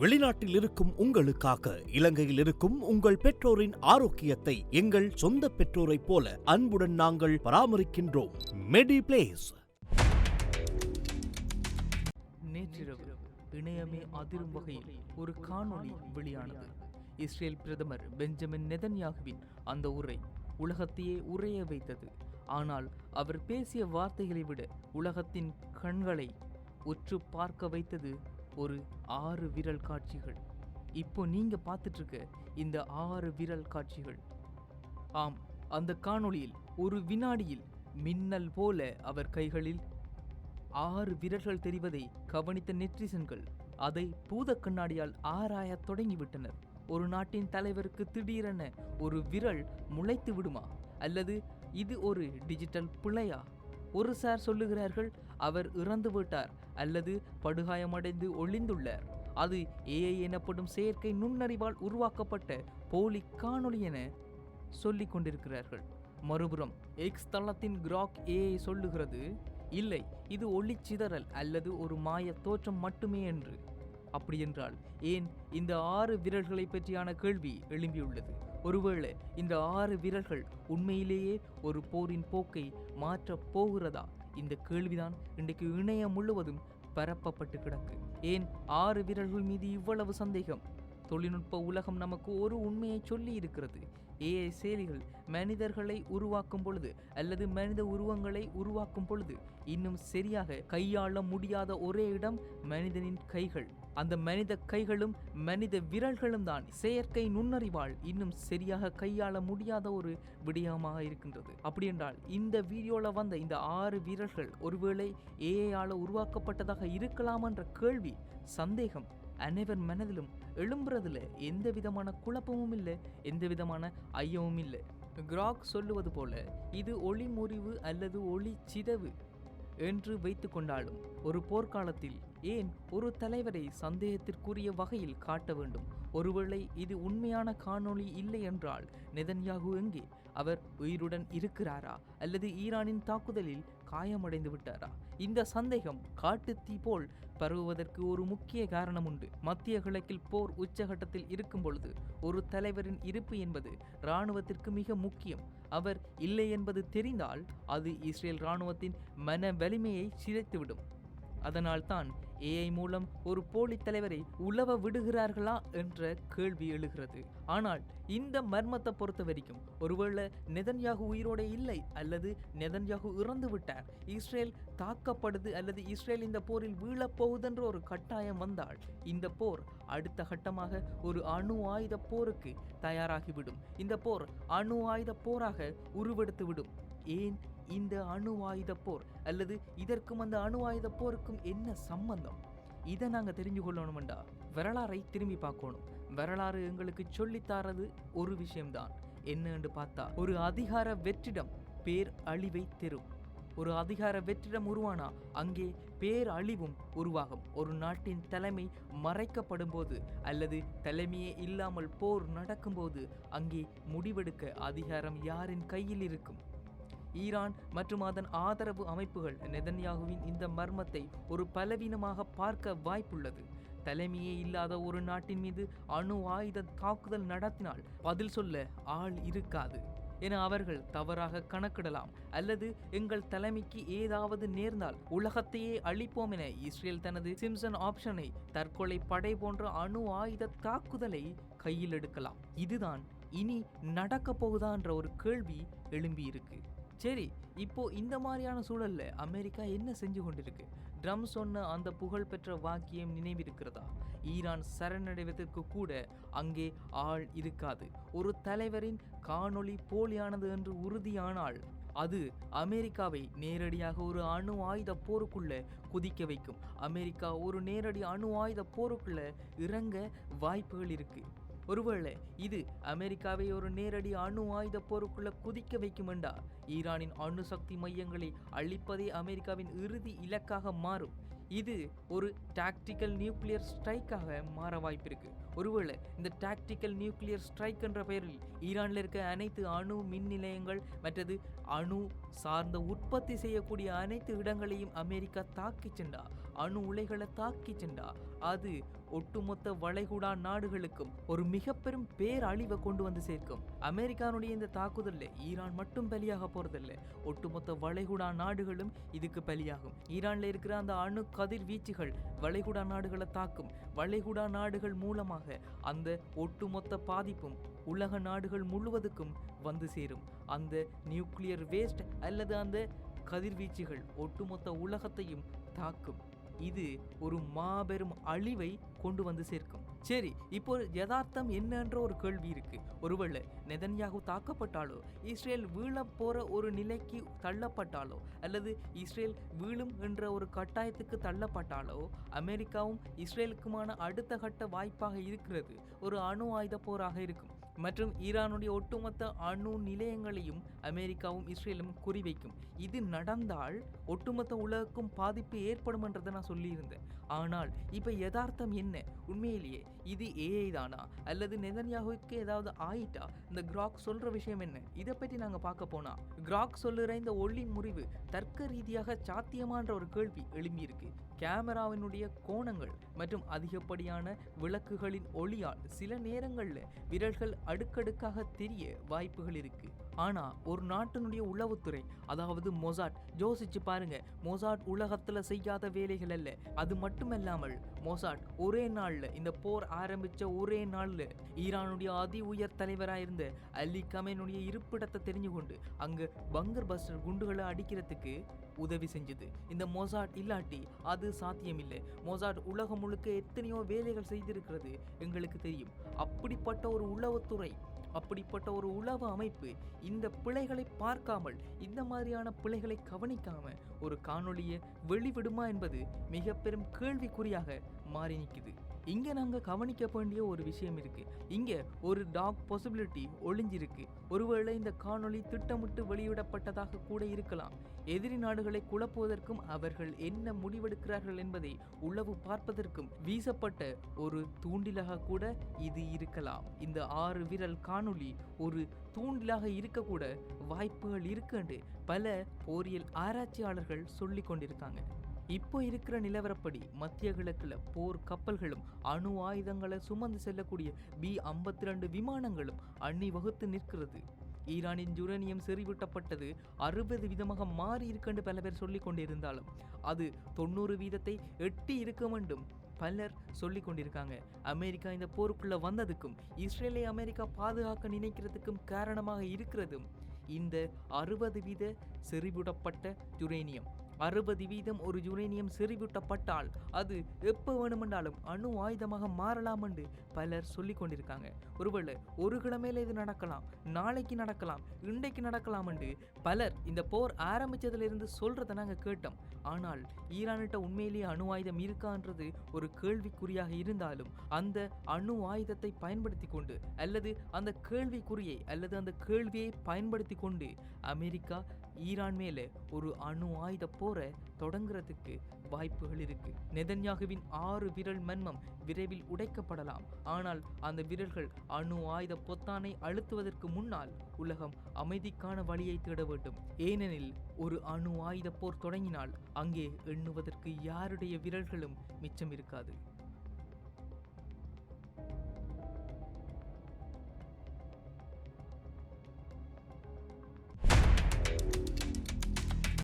வெளிநாட்டில் இருக்கும் உங்களுக்காக இலங்கையில் இருக்கும் உங்கள் பெற்றோரின் ஆரோக்கியத்தை எங்கள் சொந்த பெற்றோரைப் போல அன்புடன் நாங்கள் பராமரிக்கின்றோம். மெடிப்ளேஸ். நேற்றிரவு இணையமே அதிரும் வகையில் ஒரு காணொளி வெளியானது. இஸ்ரேல் பிரதமர் பெஞ்சமின் நெதன்யாகுவின் அந்த உரை உலகத்தையே உறைய வைத்தது. ஆனால் அவர் பேசிய வார்த்தைகளை விட உலகத்தின் கண்களை உற்று பார்க்க வைத்தது ஒரு 6 விரல் காட்சிகள். இப்போ நீங்க பார்த்துட்டு இருக்க இந்த 6 விரல் காட்சிகள். ஆம், அந்த காணொளியில் ஒரு வினாடியில் மின்னல் போல அவர் கைகளில் 6 விரல்கள் தெரிவதை கவனித்த நெற்றிசன்கள் அதை பூத கண்ணாடியால் ஆராயத் தொடங்கிவிட்டனர். ஒரு நாட்டின் தலைவருக்கு திடீரென ஒரு விரல் முளைத்து விடுமா, அல்லது இது ஒரு டிஜிட்டல் பிழையா? ஒரு சார் சொல்லுகிறார்கள் அவர் இறந்து விட்டார் அல்லது படுகாயமடைந்து ஒளிந்துள்ளார். அது ஏஐ எனப்படும் செயற்கை நுண்ணறிவால் உருவாக்கப்பட்ட போலி காணொளி என சொல்லிக் கொண்டிருக்கிறார்கள். மறுபுறம் எக்ஸ் தளத்தின் கிராக் ஏஐ சொல்லுகிறது, இல்லை, இது ஒளிச்சிதறல் அல்லது ஒரு மாய தோற்றம் மட்டுமே என்று. அப்படியென்றால் ஏன் இந்த 6 விரல்களை பற்றியான கேள்வி எழும்பியுள்ளது? ஒருவேளை இந்த 6 விரல்கள் உண்மையிலேயே ஒரு போரின் போக்கை மாற்றப் போகிறதா? இந்த கேள்விதான் இன்றைக்கு இணையம் முழுவதும் பரப்பப்பட்டு கிடக்கு. ஏன் 6 விரல்கள் மீது இவ்வளவு சந்தேகம்? தொழில்நுட்ப உலகம் நமக்கு ஒரு உண்மையை சொல்லி இருக்கிறது. ஏஐ செயலிகள் மனிதர்களை உருவாக்கும் பொழுது அல்லது மனித உருவங்களை உருவாக்கும் பொழுது இன்னும் சரியாக கையாள முடியாத ஒரே இடம் மனிதனின் கைகள். அந்த மனித கைகளும் மனித விரல்களும் தான் செயற்கை நுண்ணறிவால் இன்னும் சரியாக கையாள முடியாத ஒரு விடயமாக இருக்கின்றது. அப்படி என்றால் இந்த வீடியோல வந்த இந்த 6 விரல்கள் ஒருவேளை ஏஐயால உருவாக்கப்பட்டதாக இருக்கலாம் என்ற கேள்வி, சந்தேகம் அனைவர் மனதிலும் எழும்புறதுல எந்த விதமான குழப்பமும் இல்லை, எந்த விதமான ஐயமும் இல்லை. கிராக் சொல்லுவது போல இது ஒளி முறிவு அல்லது ஒளி சிதவு என்று வைத்து கொண்டாலும் ஒரு போர்க்காலத்தில் ஏன் ஒரு தலைவரை சந்தேகத்திற்குரிய வகையில் காட்ட வேண்டும்? ஒருவேளை இது உண்மையான காணொளி இல்லை என்றால் நெதன்யாகு எங்கே? அவர் உயிருடன் இருக்கிறாரா அல்லது ஈரானின் தாக்குதலில் காயமடைந்து விட்டாரா? இந்த சந்தேகம் காட்டுத்தீ போல் பரவுவதற்கு ஒரு முக்கிய காரணம் உண்டு. மத்திய கிழக்கில் போர் உச்சகட்டத்தில் இருக்கும் பொழுது ஒரு தலைவரின் இருப்பு என்பது இராணுவத்திற்கு மிக முக்கியம். அவர் இல்லை என்பது தெரிந்தால் அது இஸ்ரேல் இராணுவத்தின் மன வலிமையை சிதைத்துவிடும். அதனால்தான் ஏஐ மூலம் ஒரு போலி தலைவரை உலவ விடுகிறார்களா என்ற கேள்வி எழுகிறது. ஆனால் இந்த மர்மத்தை பொறுத்த வரைக்கும் ஒருவேளை நெதன்யாகு உயிரோடு இல்லை அல்லது நெதன்யாகு இறந்து விட்டார், இஸ்ரேல் தாக்கப்படுது அல்லது இஸ்ரேல் இந்த போரில் வீழப்போகுதென்ற ஒரு கட்டாயம் வந்தால் இந்த போர் அடுத்த கட்டமாக ஒரு அணு ஆயுத போருக்கு தயாராகிவிடும். இந்த போர் அணு ஆயுத போராக உருவெடுத்துவிடும். ஏன் இந்த அணு ஆயுத போர் அல்லது இதற்கும் அந்த அணு ஆயுத போருக்கும் என்ன சம்பந்தம்? இதை நாங்கள் தெரிஞ்சு கொள்ளணும்டா வரலாறை திரும்பி பார்க்கணும். வரலாறு எங்களுக்கு சொல்லித்தாரது ஒரு விஷயம்தான். என்னன்னு பார்த்தா, ஒரு அதிகார வெற்றிடம் பேர் அழிவை தரும். ஒரு அதிகார வெற்றிடம் உருவானா அங்கே பேர் அழிவும் உருவாகும். ஒரு நாட்டின் தலைமை மறைக்கப்படும் போது அல்லது தலைமையே இல்லாமல் போர் நடக்கும்போது அங்கே முடிவெடுக்க அதிகாரம் யாரின் கையில் இருக்கும்? ஈரான் மற்றும் அதன் ஆதரவு அமைப்புகள் நெதன்யாகுவின் இந்த மர்மத்தை ஒரு பலவீனமாக பார்க்க வாய்ப்புள்ளது. தலைமையே இல்லாத ஒரு நாட்டின் மீது அணு ஆயுத தாக்குதல் நடத்தினால் பதில் சொல்ல ஆள் இருக்காது என அவர்கள் தவறாக கணக்கிடலாம். அல்லது எங்கள் தலைமைக்கு ஏதாவது நேர்ந்தால் உலகத்தையே அழிப்போம் என இஸ்ரேல் தனது சிம்சன் ஆப்ஷனை, தற்கொலை படை போன்ற அணு ஆயுத தாக்குதலை கையில் எடுக்கலாம். இதுதான் இனி நடக்க போகுதா என்ற ஒரு கேள்வி எழும்பி இருக்கு. சரி, இப்போ இந்த மாதிரியான சூழல்ல அமெரிக்கா என்ன செஞ்சு கொண்டிருக்கு? ட்ரம்ப் சொன்ன அந்த புகழ்பெற்ற வாக்கியம் நினைவிருக்கிறதா? ஈரான் சரணடைவதற்கு கூட அங்கே ஆள் இருக்காது. ஒரு தலைவரின் காணொளி போலியானது என்று உறுதியானால் அது அமெரிக்காவை நேரடியாக ஒரு அணு ஆயுத போருக்குள்ள குதிக்க வைக்கும். அமெரிக்கா ஒரு நேரடி அணு ஆயுத போருக்குள்ள இறங்க வாய்ப்புகள் இருக்கு. ஒருவேளை இது அமெரிக்காவை ஒரு நேரடி அணு ஆயுத போருக்குள்ள குதிக்க வைக்குமெண்டா ஈரானின் அணு சக்தி மையங்களை அழிப்பதே அமெரிக்காவின் இறுதி இலக்காக மாறும். இது ஒரு டாக்டிக்கல் நியூக்ளியர் ஸ்ட்ரைக்காக மாற வாய்ப்பிருக்கு. ஒருவேளை இந்த டாக்டிக்கல் நியூக்ளியர் ஸ்ட்ரைக் என்ற பெயரில் ஈரானில் இருக்க அனைத்து அணு மின் நிலையங்கள் மற்றது அணு சார்ந்த உற்பத்தி செய்யக்கூடிய அனைத்து இடங்களையும் அமெரிக்கா தாக்கி சென்றா, அணு உலைகளை தாக்கி சென்றா, அது ஒட்டுமொத்த வளைகுடா நாடுகளுக்கும் ஒரு மிக பெரும் பேரழிவை கொண்டு வந்து சேர்க்கும். அமெரிக்கானுடைய இந்த தாக்குதல்ல ஈரான் மட்டும் பலியாக போறதில்ல, ஒட்டுமொத்த வளைகுடா நாடுகளும் இதுக்கு பலியாகும். ஈரான்ல இருக்கிற அந்த அணு கதிர்வீச்சுகள் வளைகுடா நாடுகளை தாக்கும். வளைகுடா நாடுகள் மூலமாக அந்த ஒட்டுமொத்த பாதிப்பும் உலக நாடுகள் முழுவதுக்கும் வந்து சேரும். அந்த நியூக்ளியர் வேஸ்ட் அல்லது அந்த கதிர்வீச்சுகள் ஒட்டுமொத்த உலகத்தையும் தாக்கும். இது ஒரு மாபெரும் அழிவை கொண்டு வந்து சேர்க்கும். சரி, இப்போ யதார்த்தம் என்னன்ற ஒரு கேள்வி இருக்கு. ஒருவேளை நெதன்யாகு தாக்கப்பட்டாலோ, இஸ்ரேல் வீழ போற ஒரு நிலைக்கு தள்ளப்பட்டாலோ, அல்லது இஸ்ரேல் வீழும் என்ற ஒரு கட்டாயத்துக்கு தள்ளப்பட்டாலோ, அமெரிக்காவும் இஸ்ரேலுக்குமான அடுத்த கட்ட வாய்ப்பாக இருக்கிறது ஒரு அணு ஆயுத போராக இருக்கும். மற்றும் ஈரானுடைய ஒட்டுமொத்த அணு நிலையங்களையும் அமெரிக்காவும் இஸ்ரேலும் குறிவைக்கும். இது நடந்தால் ஒட்டுமொத்த உலகுக்கும் பாதிப்பு ஏற்படும் என்றதை நான் சொல்லியிருந்தேன். ஆனால் இப்ப யதார்த்தம் என்ன? உண்மையிலேயே இது ஏஐ தானா, அல்லது நெதன்யாகுவுக்கு ஏதாவது ஆயிட்டா? இந்த கிராக் சொல்ற விஷயம் என்ன? இதை பற்றி நாங்க பார்க்க போனா, கிராக் சொல்லுற இந்த ஒளி முறிவு தர்க்க ரீதியாக சாத்தியமான்ற ஒரு கேள்வி எழும்பியிருக்கு. கேமராவினுடைய கோணங்கள் மற்றும் அதிகப்படியான விளக்குகளின் ஒளியால் சில நேரங்கள்ல விரல்கள் அடுக்கடுக்காக தெரிய வாய்ப்புகள் இருக்கு. ஆனா ஒரு நாட்டினுடைய உளவுத்துறை, அதாவது மொசாட், யோசிச்சு பாருங்க, மொசாட் உலகத்துல செய்யாத வேலைகள் அல்ல. அது மட்டுமல்லாமல் மொசாட் ஒரே நாள்ல, இந்த போர் ஆரம்பிச்ச ஒரே நாள்ல ஈரானுடைய அதி உயர் தலைவராயிருந்த அலி கமேனுடைய இருப்பிடத்தை தெரிஞ்சு கொண்டு அங்க பங்கர் பஸ்டர் குண்டுகளை அடிக்கிறதுக்கு உதவி செஞ்சது. இந்த மொசாட் இல்லாட்டி அது சாத்தியமில்லை. மொசாட் உலகம் முழுக்க எத்தனையோ வேலைகள் செய்திருக்கிறது எங்களுக்கு தெரியும். அப்படிப்பட்ட ஒரு உளவுத்துறை, அப்படிப்பட்ட ஒரு உளவு அமைப்பு இந்த பிழைகளை பார்க்காமல், இந்த மாதிரியான பிழைகளை கவனிக்காம ஒரு காணொளியை வெளிவிடுமா என்பது மிக பெரும் கேள்விக்குறியாக மாறி நிற்குது. இங்க நாங்க கவனிக்க வேண்டிய ஒரு விஷயம் இருக்கு. இங்க ஒரு டாக் பாசிபிலிட்டி ஒளிஞ்சிருக்கு. ஒருவேளை இந்த காணொளி திட்டமிட்டு வெளியிடப்பட்டதாக கூட இருக்கலாம். எதிரி நாடுகளை குழப்புவதற்கும் அவர்கள் என்ன முடிவெடுக்கிறார்கள் என்பதை உளவு பார்ப்பதற்கும் வீசப்பட்ட ஒரு தூண்டிலாக கூட இது இருக்கலாம். இந்த 6 விரல் காணொளி ஒரு தூண்டிலாக இருக்கக்கூட வாய்ப்புகள் இருக்குன்னு பல போரியல் ஆராய்ச்சியாளர்கள் சொல்லி கொண்டிருக்காங்க. இப்போ இருக்கிற நிலவரப்படி மத்திய கிழக்குல போர் கப்பல்களும் அணு ஆயுதங்களை சுமந்து செல்லக்கூடிய B-52 விமானங்களும் அணி வகுத்து நிற்கிறது. ஈரானின் யுரேனியம் செறிவூட்டப்பட்டது 60% மாறி இருக்குன்னு பல பேர் சொல்லி கொண்டிருந்தாலும் அது 90% எட்டி இருக்க வேண்டும் பலர் சொல்லி கொண்டிருக்காங்க. அமெரிக்கா இந்த போருக்குள்ள வந்ததுக்கும் இஸ்ரேலை அமெரிக்கா பாதுகாக்க நினைக்கிறதுக்கும் காரணமாக இருக்கிறதும் இந்த 60% செறிவூட்டப்பட்ட யுரேனியம். 60% ஒரு யுரேனியம் செறிவூட்டப்பட்டால் அது எப்போ வேணுமென்றாலும் அணு ஆயுதமாக மாறலாம் என்று பலர் சொல்லி கொண்டிருக்காங்க. ஒருவேளை ஒரு கிழமையில இது நடக்கலாம், நாளைக்கு நடக்கலாம், இன்றைக்கு நடக்கலாம் என்று பலர் இந்த போர் ஆரம்பிச்சதிலிருந்து சொல்றதை நாங்கள் கேட்டோம். ஆனால் ஈரானிட்ட உண்மையிலேயே அணு ஆயுதம் இருக்கான்றது ஒரு கேள்விக்குறியாக இருந்தாலும் அந்த அணு ஆயுதத்தை பயன்படுத்தி கொண்டு, அல்லது அந்த கேள்விக்குறியை அல்லது அந்த கேள்வியை பயன்படுத்தி கொண்டு அமெரிக்கா ஈரான் மேல ஒரு அணு ஆயுத போரை தொடங்குறதுக்கு வாய்ப்புகள் இருக்கு. நெதன்யாகுவின் 6 விரல் மர்மம் விரைவில் உடைக்கப்படலாம். ஆனால் அந்த விரல்கள் அணு ஆயுத பொத்தானை அழுத்துவதற்கு முன்னால் உலகம் அமைதிக்கான வழியை தேட வேண்டும். ஏனெனில் ஒரு அணு ஆயுத போர் தொடங்கினால் அங்கே எண்ணுவதற்கு யாருடைய விரல்களும் மிச்சம் இருக்காது.